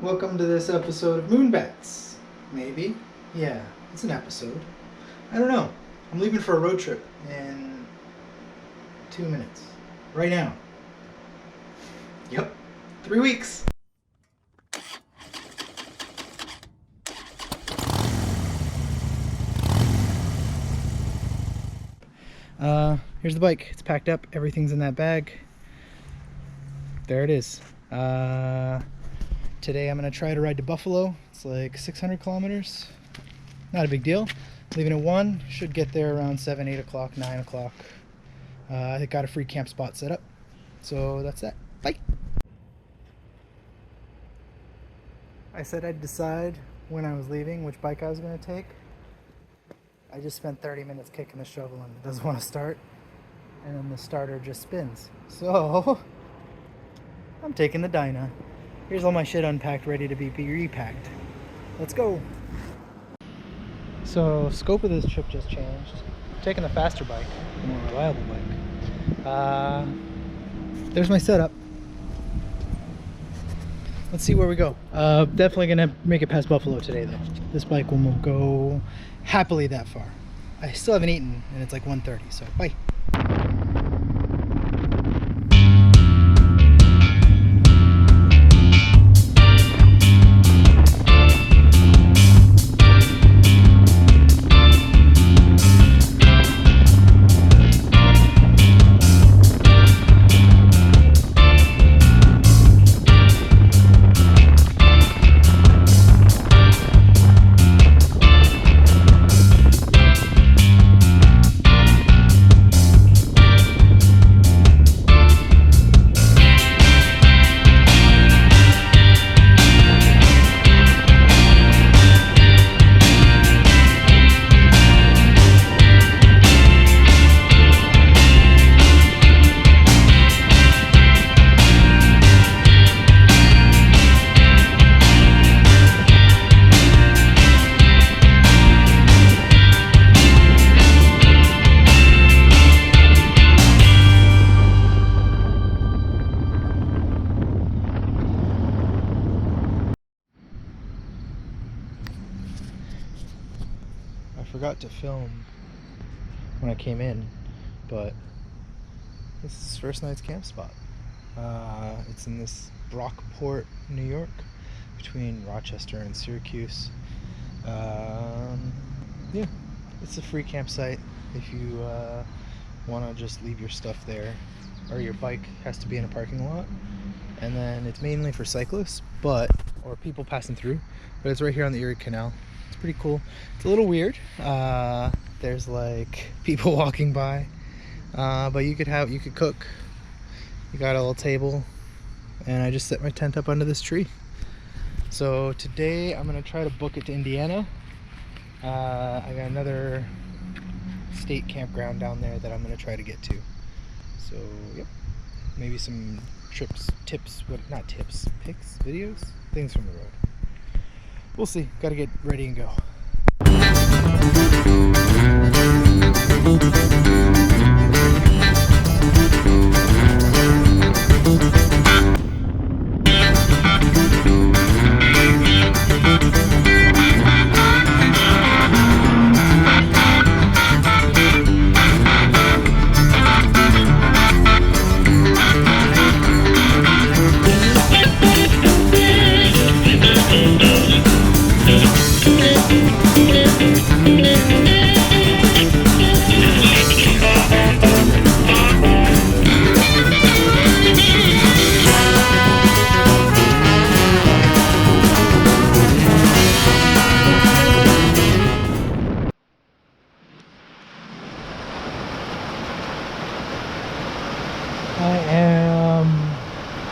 Welcome to this episode of Moonbats. Maybe. Yeah, it's an episode. I don't know. I'm leaving for a road trip in 2 minutes. Right now. Yep. 3 weeks. Here's the bike. It's packed up. Everything's in that bag. There it is. Today I'm going to try to ride to Buffalo. It's like 600 kilometers. Not a big deal. Leaving at 1. Should get there around 7, 8 o'clock, 9 o'clock. I got a free camp spot set up. So that's that. Bye. I said I'd decide when I was leaving which bike I was going to take. I just spent 30 minutes kicking the shovel and it doesn't want to start. And then the starter just spins. So I'm taking the Dyna. Here's all my shit unpacked, ready to be repacked. Let's go. So scope of this trip just changed. I'm taking the faster bike, the more reliable bike. There's my setup. Let's see where we go. Definitely gonna make it past Buffalo today though. This bike will go happily that far. I still haven't eaten and it's like 1:30, so bye. I forgot to film when I came in, but this is first night's camp spot. It's in this Brockport, New York, between Rochester and Syracuse. Yeah, it's a free campsite if you want to just leave your stuff there, or your bike has to be in a parking lot. And then it's mainly for cyclists, or people passing through, but it's right here on the Erie Canal. It's pretty cool. It's a little weird. There's like people walking by, but you could cook. You got a little table, and I just set my tent up under this tree. So today I'm gonna try to book it to Indiana. I got another state campground down there that I'm gonna try to get to. So yep, maybe some tips, pics, videos, things from the road. We'll see. Gotta get ready and go.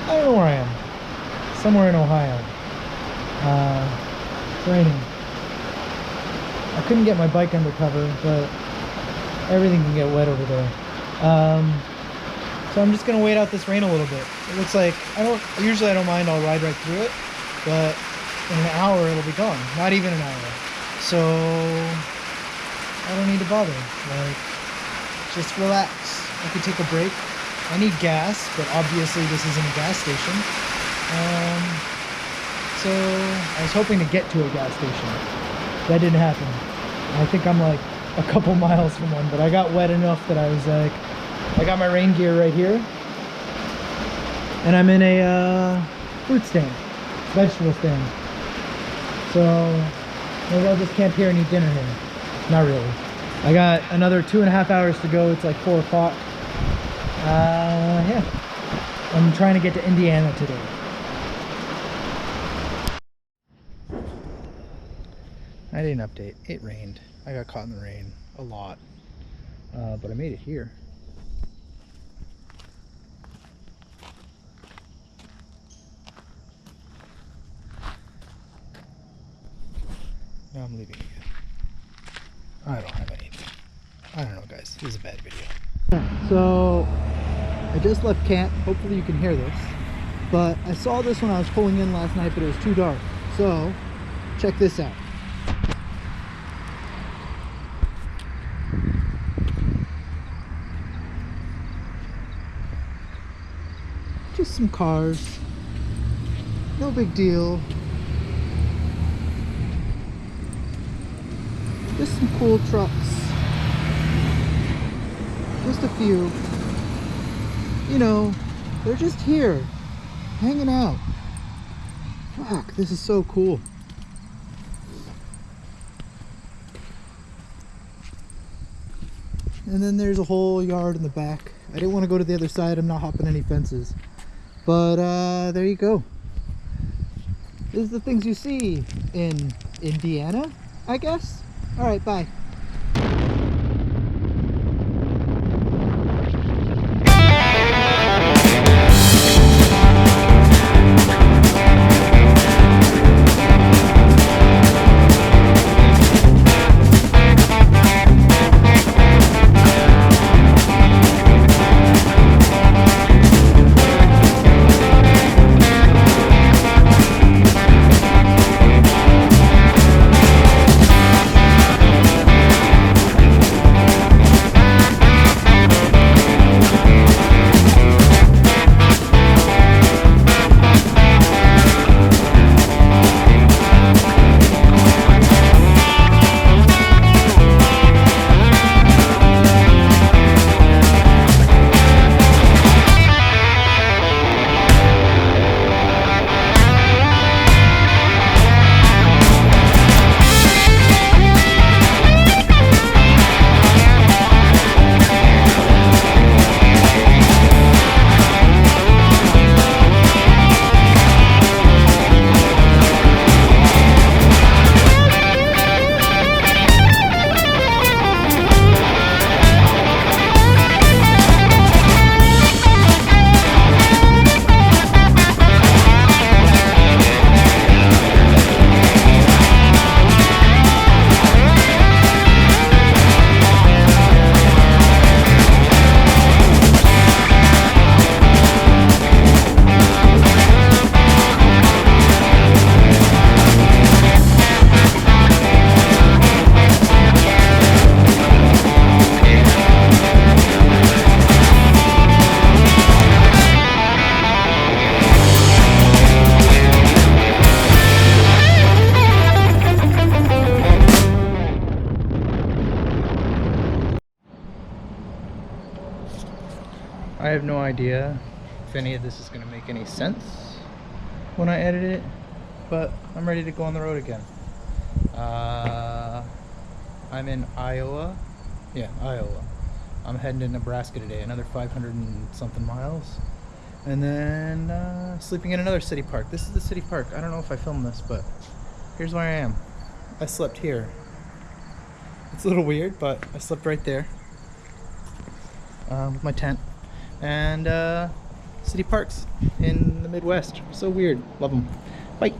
I don't know where I am. Somewhere in Ohio. It's raining. I couldn't get my bike under cover, but everything can get wet over there. So I'm just gonna wait out this rain a little bit. It looks like usually I don't mind, I'll ride right through it, but in an hour it'll be gone. Not even an hour. So I don't need to bother. Like, just relax. I could take a break. I need gas, but obviously this isn't a gas station. so I was hoping to get to a gas station. That didn't happen. I think I'm like a couple miles from one, but I got wet enough that I was like, I got my rain gear right here, and I'm in a fruit stand, vegetable stand. So maybe I'll just camp here and eat dinner here. Not really. I got another 2.5 hours to go. It's like 4 o'clock. Yeah. I'm trying to get to Indiana today. I didn't update. It rained. I got caught in the rain a lot. But I made it here. Now I'm leaving again. I don't have anything. I don't know, guys. This is a bad video. So I just left camp. Hopefully you can hear this. But I saw this when I was pulling in last night, but it was too dark. So check this out. Just some cars. No big deal. Just some cool trucks. Just a few. You know, they're just here, hanging out. Fuck, this is so cool. And then there's a whole yard in the back. I didn't want to go to the other side. I'm not hopping any fences. But there you go. This is the things you see in Indiana, I guess. All right, bye. I have no idea if any of this is going to make any sense when I edit it, but I'm ready to go on the road again. I'm in Iowa. Yeah, Iowa. I'm heading to Nebraska today, another 500 and something miles. And then sleeping in another city park. This is the city park. I don't know if I filmed this, but here's where I am. I slept here. It's a little weird, but I slept right there with my tent. And city parks in the Midwest. So weird. Love them. Bye.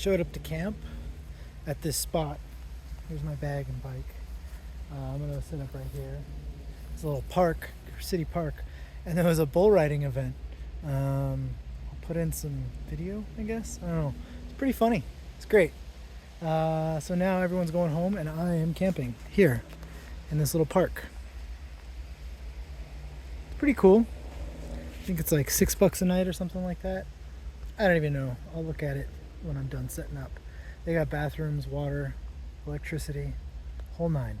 showed up to camp at this spot. Here's my bag and bike. I'm gonna set up right here. It's a little park, city park, and there was a bull riding event. I'll put in some video, I guess. I don't know. It's pretty funny. It's great. So now everyone's going home, and I am camping here in this little park. It's pretty cool. I think it's like $6 a night or something like that. I don't even know. I'll look at it when I'm done setting up. They got bathrooms, water, electricity, whole nine.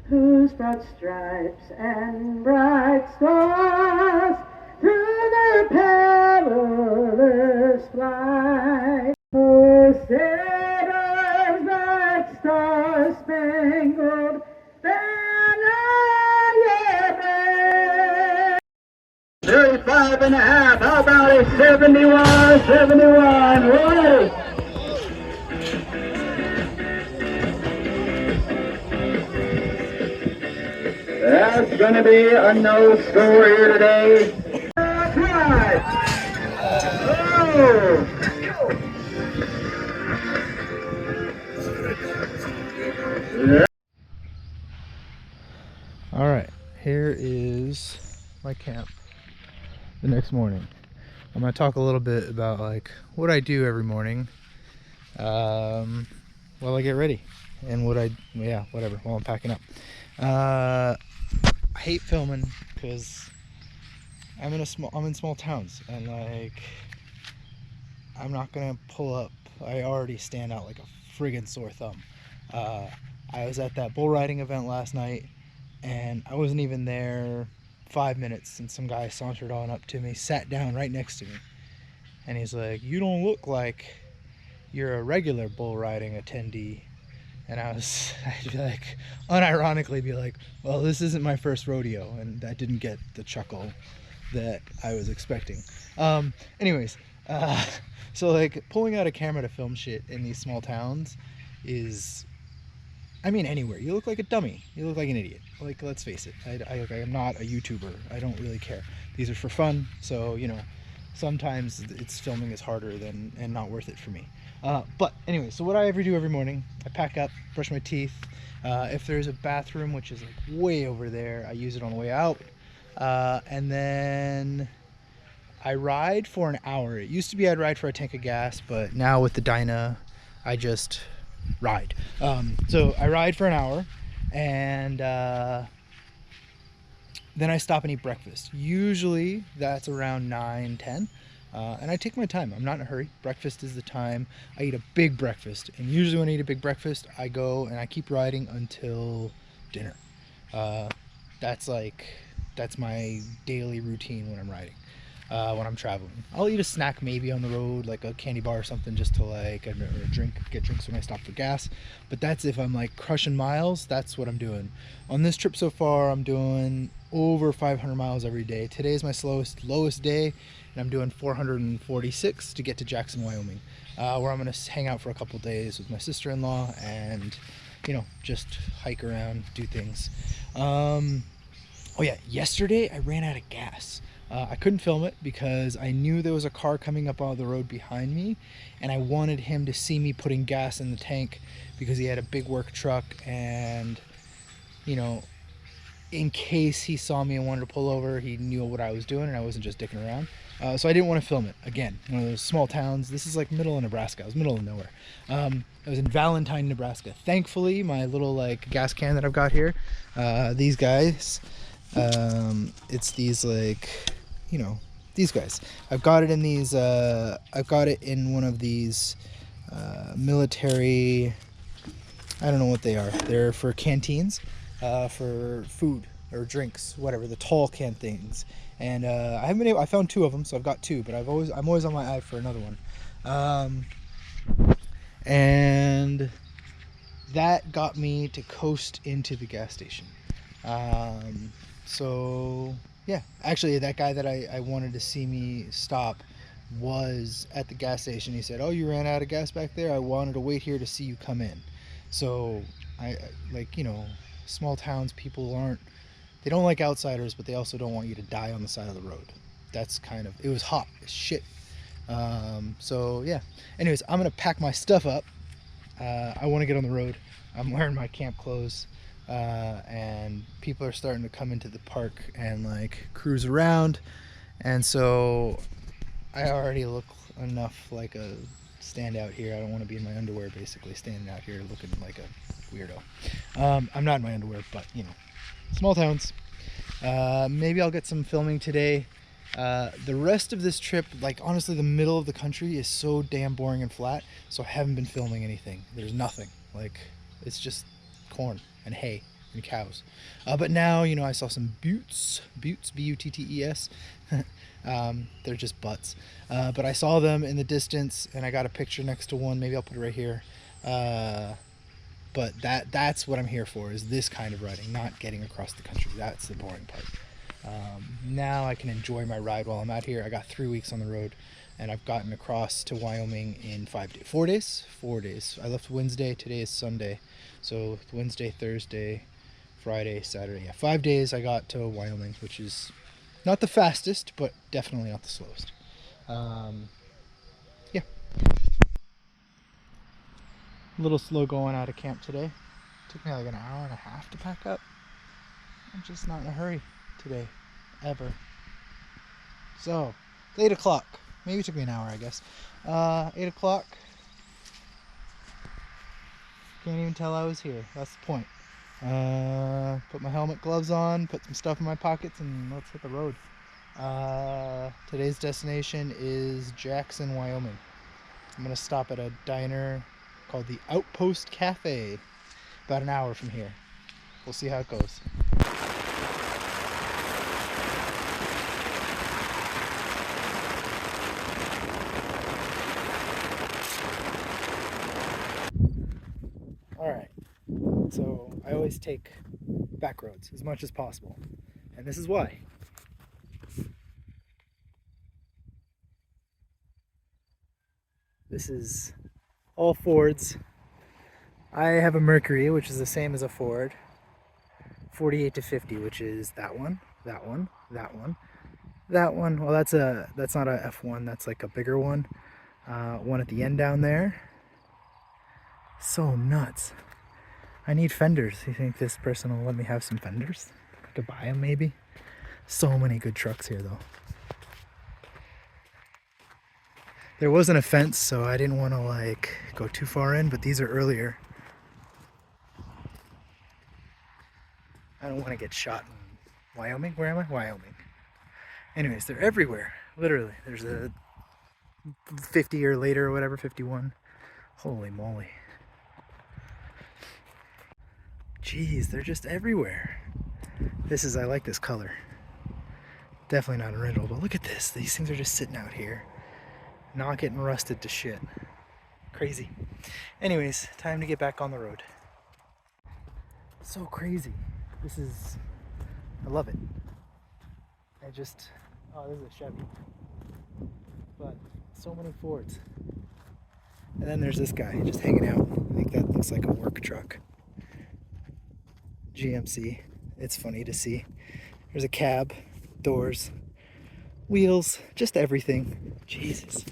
Whose broad stripes and bright stars through their perilous flight, oh, sailors, that star-spangled banner yet raise. 35 and a half, how about a 71, Roy? That's going to be a no score here today. That's right. Oh. Yeah. All right, here is my camp the next morning. I'm going to talk a little bit about like what I do every morning while I get ready and whatever, while I'm packing up. I hate filming because I'm in small towns, and like I'm not gonna pull up. I already stand out like a friggin' sore thumb. I was at that bull riding event last night, and I wasn't even there 5 minutes, and some guy sauntered on up to me, sat down right next to me, and he's like, "You don't look like you're a regular bull riding attendee." And I'd like, unironically be like, well, this isn't my first rodeo, and I didn't get the chuckle that I was expecting. Anyways, so like pulling out a camera to film shit in these small towns is, I mean, anywhere. You look like a dummy. You look like an idiot. Like, let's face it. I am not a YouTuber. I don't really care. These are for fun, so, you know, sometimes filming is harder and not worth it for me. But anyway, so what I ever do every morning, I pack up, brush my teeth. If there's a bathroom, which is like way over there, I use it on the way out. And then I ride for an hour. It used to be I'd ride for a tank of gas, but now with the Dyna, I just ride. So I ride for an hour, and then I stop and eat breakfast. Usually that's around 9-10. And I take my time. I'm not in a hurry. Breakfast is the time. I eat a big breakfast. And usually when I eat a big breakfast, I go and I keep riding until dinner. That's my daily routine when I'm riding, when I'm traveling. I'll eat a snack maybe on the road, like a candy bar or something, just to like, or get drinks when I stop for gas. But that's if I'm like crushing miles, that's what I'm doing. On this trip so far, I'm doing over 500 miles every day. Today is my lowest day, and I'm doing 446 to get to Jackson, Wyoming, where I'm going to hang out for a couple days with my sister-in-law and, you know, just hike around, do things. Oh yeah, yesterday I ran out of gas. I couldn't film it because I knew there was a car coming up on the road behind me, and I wanted him to see me putting gas in the tank because he had a big work truck, and, you know, in case he saw me and wanted to pull over, he knew what I was doing and I wasn't just dicking around. So I didn't want to film it. Again, one of those small towns. This is like middle of Nebraska. I was middle of nowhere. I was in Valentine, Nebraska. Thankfully, my little like gas can that I've got here, these guys, it's these like, you know, these guys. I've got it in these, I've got it in one of these military, I don't know what they are. They're for canteens. For food or drinks, whatever, the tall can things. And I found 2 of them, so I've got 2, but I'm always on my eye for another one. And that got me to coast into the gas station. So yeah, actually that guy that I wanted to see me stop was at the gas station. He said, "Oh, you ran out of gas back there? I wanted to wait here to see you come in." So I like, you know, small towns, people they don't like outsiders, but they also don't want you to die on the side of the road. That's kind of, it was hot as shit. So yeah. Anyways, I'm gonna pack my stuff up. I want to get on the road. I'm wearing my camp clothes, and people are starting to come into the park and like cruise around, and so I already look enough like a standout here. I don't want to be in my underwear, basically standing out here looking like a weirdo. I'm not in my underwear, but you know, small towns. Maybe I'll get some filming today. The rest of this trip, like honestly, the middle of the country is so damn boring and flat, so I haven't been filming anything. There's nothing. Like, it's just corn and hay and cows. But now, you know, I saw some buttes, B-U-T-T-E-S. They're just butts. But I saw them in the distance, and I got a picture next to one. Maybe I'll put it right here. But that's what I'm here for, is this kind of riding, not getting across the country. That's the boring part. Now I can enjoy my ride while I'm out here. I got 3 weeks on the road, and I've gotten across to Wyoming in 5 days. 4 days? 4 days. I left Wednesday. Today is Sunday. So Wednesday, Thursday, Friday, Saturday. Yeah, 5 days I got to Wyoming, which is not the fastest, but definitely not the slowest. Yeah. A little slow going out of camp today. Took me like an hour and a half to pack up. I'm just not in a hurry today, ever. So, it's 8 o'clock. Maybe it took me an hour, I guess. 8 o'clock. Can't even tell I was here. That's the point. Put my helmet, gloves on, put some stuff in my pockets, and let's hit the road. Today's destination is Jackson, Wyoming. I'm gonna stop at a diner called the Outpost Cafe, about an hour from here. We'll see how it goes. Alright, so I always take back roads as much as possible, and this is why. This is all Fords. I have a Mercury, which is the same as a Ford. 48 to 50, which is that one, that one, that one, that one. Well, that's not a F1, that's like a bigger one. One at the end down there. So nuts. I need fenders. You think this person will let me have some fenders? I could buy them maybe. So many good trucks here though. There wasn't a fence, so I didn't want to like go too far in, but these are earlier. I don't want to get shot in Wyoming. Where am I? Wyoming. Anyways, they're everywhere. Literally. There's a 50 or later or whatever, 51. Holy moly. Jeez, they're just everywhere. I like this color. Definitely not a rental, but look at this. These things are just sitting out here. Not getting rusted to shit. Crazy. Anyways, time to get back on the road. So crazy. I love it. Oh, this is a Chevy. But so many Fords. And then there's this guy just hanging out. I think that looks like a work truck. GMC. It's funny to see. There's a cab, doors, wheels, just everything. Jesus.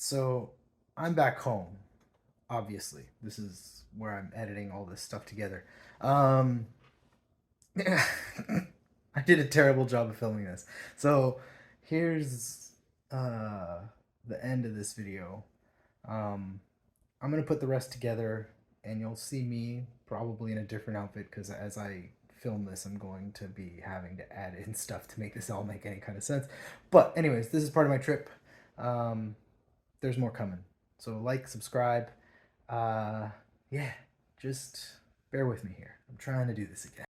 So I'm back home. Obviously, this is where I'm editing all this stuff together. Um, I did a terrible job of filming this. So here's uh, the end of this video. Um, I'm gonna put the rest together, and you'll see me probably in a different outfit because as I film this, I'm going to be having to add in stuff to make this all make any kind of sense. But anyways, this is part of my trip. Um, there's more coming. So like, subscribe. Yeah, just bear with me here. I'm trying to do this again.